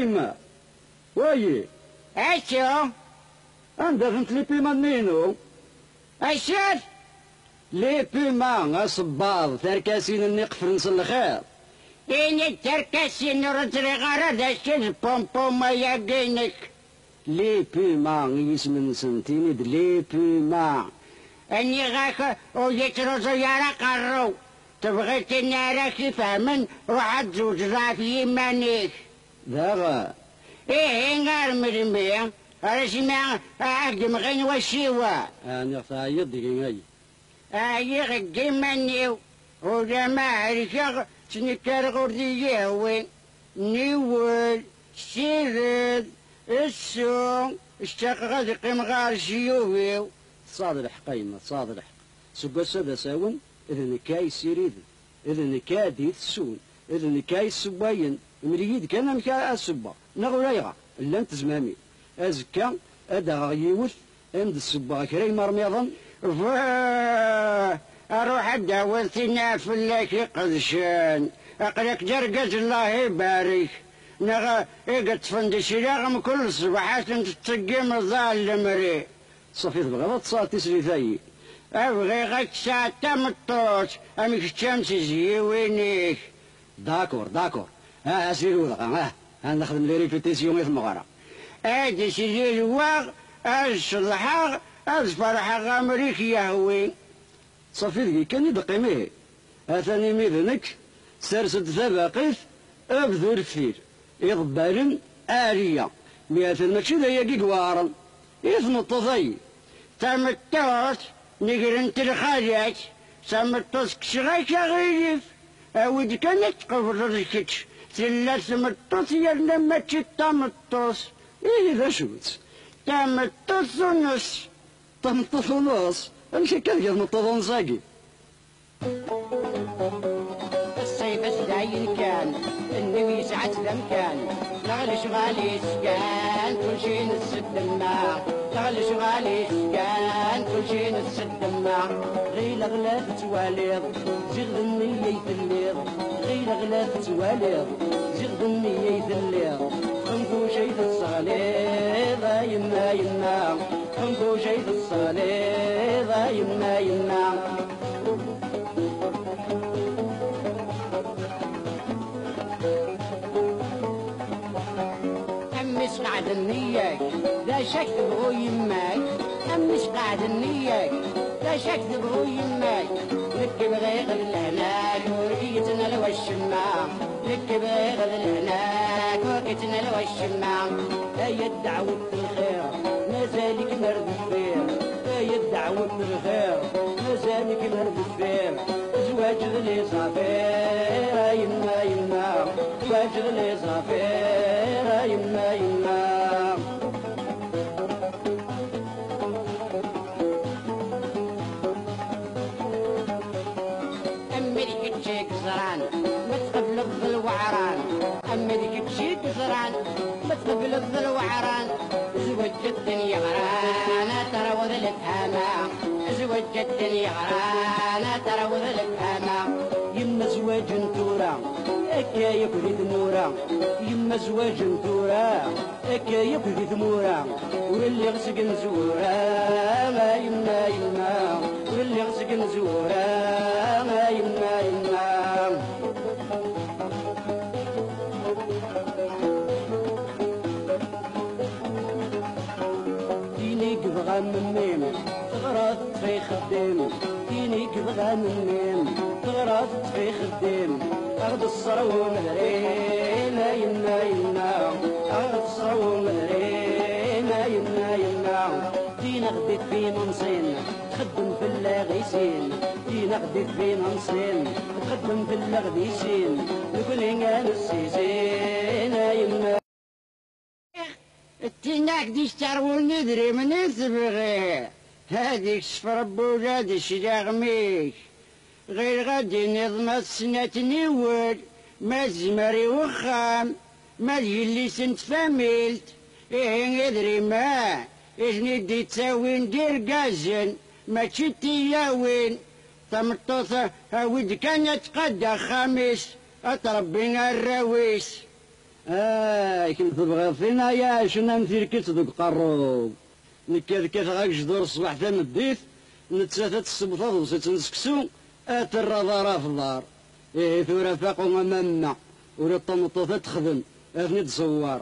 يما وايي اشو عندها فهمت لي بيما نينو اشر لي بيما صباض تركاسين النقفرنس الخير إني التركسين رجلي غرد اشر بومبوما يقينك لي بيما يسمن سنتيني لي بيما اني غاك ويترو زيارة قرو تبغي تنارك تفهمن روح تزوج ضعف يمانيك داغا ايه غير مرمي رسمع اقدم غين وشيوا انا خايد دقيقي يغدي منيو وجماعة الشغل سنكر غردي وين نيول سيرد السوم اشتاق قيم غار شيوهيو صادر حقيمة صادر حق سبا سبا ساون إذا نكاي سيريد إذا نكاي ديت سون إذا نكاي سباين مريد كان مكا السبا نغولايغا إلا انت زمامي أزكا أدا غيوث عند السبا كري مرميضا أروح أداولتنا في اللاشي قدشان أقلك جرقز الله يبارك نغا إيقت فندش رغم كل صباحات تتقيم الظال مري صفيت بغض صار تسري ثاي أبغي غد ساعة مطوش أمك الشمس زيوينيك داكور أسيرو ذا نخدم لي ريبيتيسيون في مغارة أدي سيدي الواغ الصلحاغ الفرح غامريك يهوي صفيت كان يدقيميه أثاني ميذنك سرسد ثباقيث أبذر فير إضبال آلية مئة ماشي ذا يقي قوارن إثم التضي تمتوت نقرنت الخاليات تمتوت كشغيك غيف أود كانت قفر ركتش ثلاث متوت يلما تمتوت إيه ذا شوت تمتوت ونص تمتوت ونص أمشي كان يتمتوت ونصاقي الصيف الزاين كان النبي سعة الأمكان نغلي شغالي سكان كل شي نسد الماء نغلي شغالي سكان كل شي نسد الماء غير غلاف تواليض زغد النية يثليض غير غلاف تواليض زغد النية يثليض خنقو شي الصغليض يما خنقو شي الصغليض يما أمس قعد النياك لا شك تبغو يماك أمس قعد النياك لا شك تبغو يماك لك بغيغ الهناك ورقيتنا لو الشماع لك بغيغ الهناك ورقيتنا لو الشماع هيا الدعوة الخير مازالك مرد فير هيا الدعوة الخير مازالك مرد فير زواج ذلي صافير يما زواج ذلي صافير يما أمريكا تشيك زران ما تقبل الظل وعران أمريكا تشيك زران ما تقبل الظل وعران زوج الدنيا غرانا ترى وذلتها ما زوج الدنيا غرانا ترى وذلتها ما يما زواج نتورا أكا يكفي ثمورا يما زواج نتورا أكا يكفي ثمورا واللي غسق نزورا ما يما واللي غسق نزورا ما يما ديني كبغى منين تغرات في خدام ديني كبغى منين تغرات في خدام أخذ الصرو مهرين يما أخذ الصرو مهرين يما دينا غديت في منصين تخدم في اللاغيسين دينا غديت في منصين تخدم في اللاغيسين نقول انا السيسين يما التيناك دي اشتروا ندري من تبغي هاديك صفر بولاد الشلاغميك غير غادي نظمت سنة نيول ما زمري وخام ما اللي سنت فاميلت إيه يدري ما إذني دي تساوين دير قازن ما تشتي ياوين تمطوثة هاود كانت قد خامس أتربينا الراويس كنت تبغي فينا يا شنا مثيركت دوك قروب نكاد غاك جدور الصباح تمديت نتساتت السبطة وصيت نسكسو الرضا في الدار ثورة فاقو ماما ورا طمطوطة تخدم اثني تصور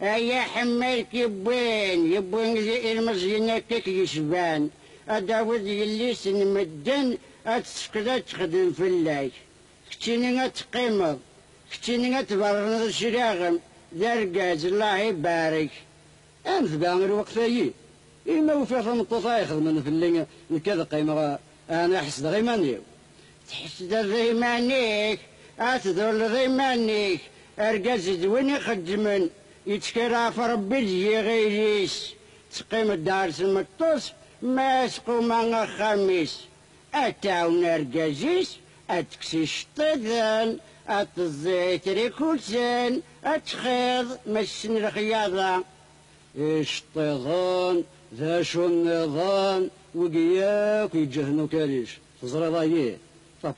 يا حمالك يبوين المزينة كيك يشبان أداود يليس نمدن أتسكدا تخدم في الليل كتيني تقيمض كتيني تبرنض الشراغم درقاز الله يبارك أمث بامر وقتايي إما وفي طمطوطة يخدمن في الليل كذا قيمة أنا أحس غيمانيو تحس ذيمانيك أتدور ذيمانيك أرقاز دوين يخدمن يتكرا في ربي جي غيريس تقيم الدار المطوس ما سقو مع خميس أتاون أرقازيس أتكسي شطيدان أتزيت ريكولسان أتخيض مسن الخياضة اشطيضان ذا شو النظام وقياك يجهنو كاليش تزري ضاييه تا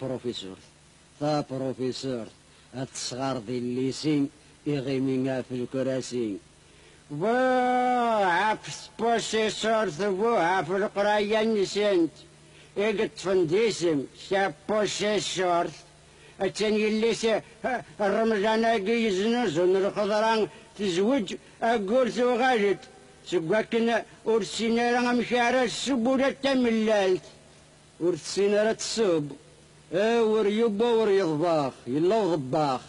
بروفيسور أتصغر ذي الليسين يغيمينا في الكراسي عفس بوسيسور ثبوها في القراية نسنت يقد فنديسم شاب بوسيسور التاني اللي الرمضان يزنوزن الخضران تزوج أقول ثوغالت سبقاكنا ورسينا لنا مشارة السبولة تملالت ورسينا السب وريوبا وريضباخ يلا ضباخ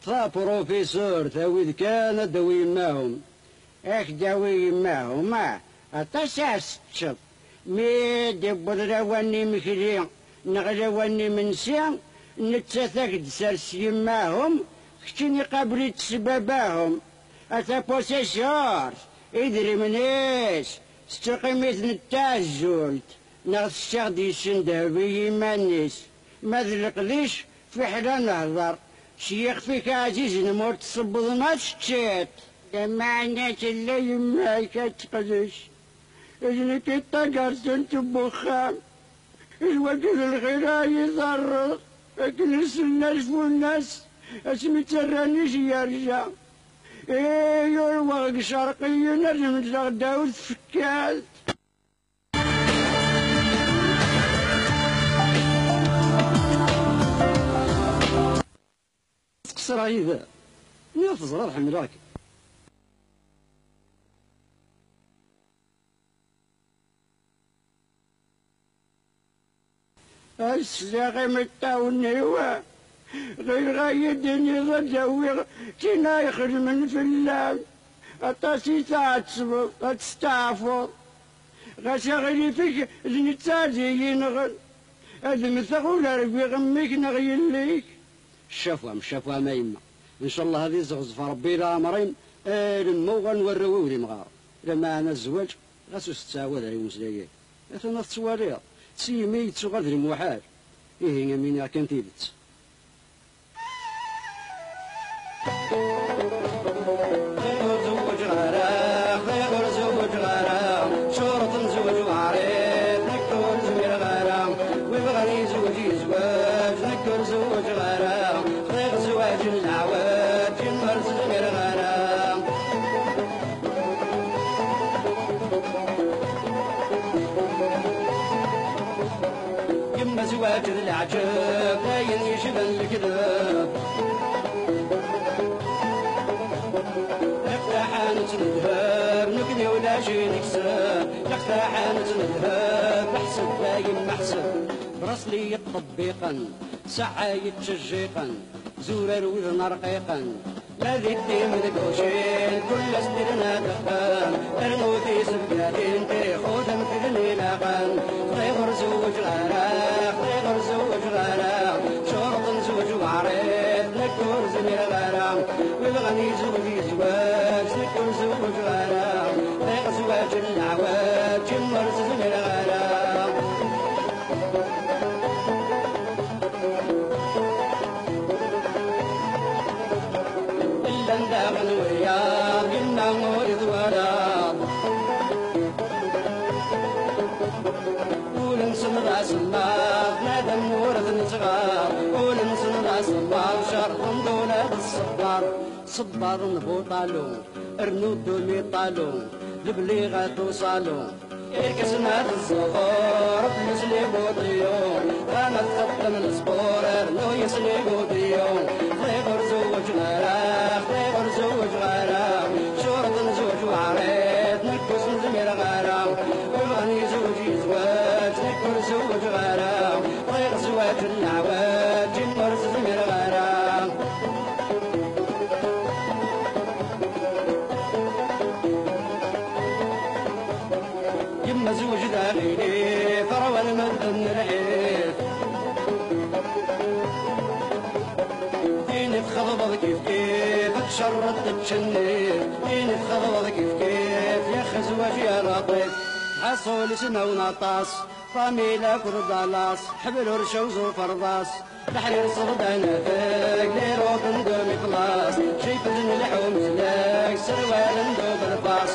تا بروفيسور تاويد كان داوي معهم داوي معهم أتاساس تشط مي دبر رواني مكري نغرواني منسي نتساثاك دسرسي معهم كتني قبلي تسباباهم أتا بوسيسور إدري منيش استقيميت نتاجولت نغس الشيخ ديسن دهبي مانيس ما ذلقليش في حدا نهضر شيخ فيك عزيز نموت تصبض ما تشتيت لما عنات اللي يماك تقدش إذنك الطقر سنت بخام الوقت الغيرا يضرر لكن الناس والناس اسمي ترانيش يرجع ايه الوغق شرقي نرجم تغداو تفكات تقصر عيدا نافذ صغار حملاك السلاغي متاونيوا غير غايدني غداوي كينا يخدمن في اللام أطاسي تعتصبر أتستعفر غاشا غيري فيك زنتاجي ينغل هذا مثقول ربي غميك نغيليك شافوا ما يما ان شاء الله هذه زغز فربي لا امرين لما غنوريو لي مغار لما انا الزواج غاسو ستعاود على المسلايات اثنا تصواليها تسيمي تسوغاد المحال ايه من كان تيبت زوج غراق غير زوج غراق شرط نزوج وعريق نكر زوج غراق ويبغى يزوج زواج نكر زوج غراق غير زواج العواد ينمر زوج غراق يما زواج العجب لا يشبه الكذب حانت الذهب نكني ولا شي نكسب يخفى حانت الذهب محسب باين محسب براسلي تطبيقا سعايد تشجيقا زورر وذن رقيقا لا ذي الدين ذكوشين كل استرنا دخان ارنوثي سبقاتين تيخوذا مثلني لاقان غير زوج غراق غير زوج غراق شرط زوج وعريض نكور زمير غراق والغني زوجي زواج نكور زوج غراق غير زواج العواج جمر زمير غراق إلا نداغن وياض قلنا مورد وراب ولنسن راس الله نادم ورد نصغار ولنسن راس الله شرط دولة الصبار صبار نبوطالو ارنودو ميطالو البليغة توصالو كسمات الزهور فلوس لي بوطيون انا تخدم الصبور ارنو يسلي بوطيون خيغر زوج غيره خيغر زوج غيره شرط نزوج وعريت نكوس نزمير غيره وغني زوجي زواج نكر زوج غيره خيغ زواج العواج جمر زمير غيره يما زوج داخلي فروى المدن العيف ديني تخضض كيف كيف تشرط تشنيف ديني تخضض كيف كيف يا خزوج يا لطيف حصول سنة ونطاس طاميلة كردالاس حبل ورشوز وفرضاس تحرير صردان فاق ليرو بندومي خلاص شيف اللحوم زلاك سروال ندوب الباص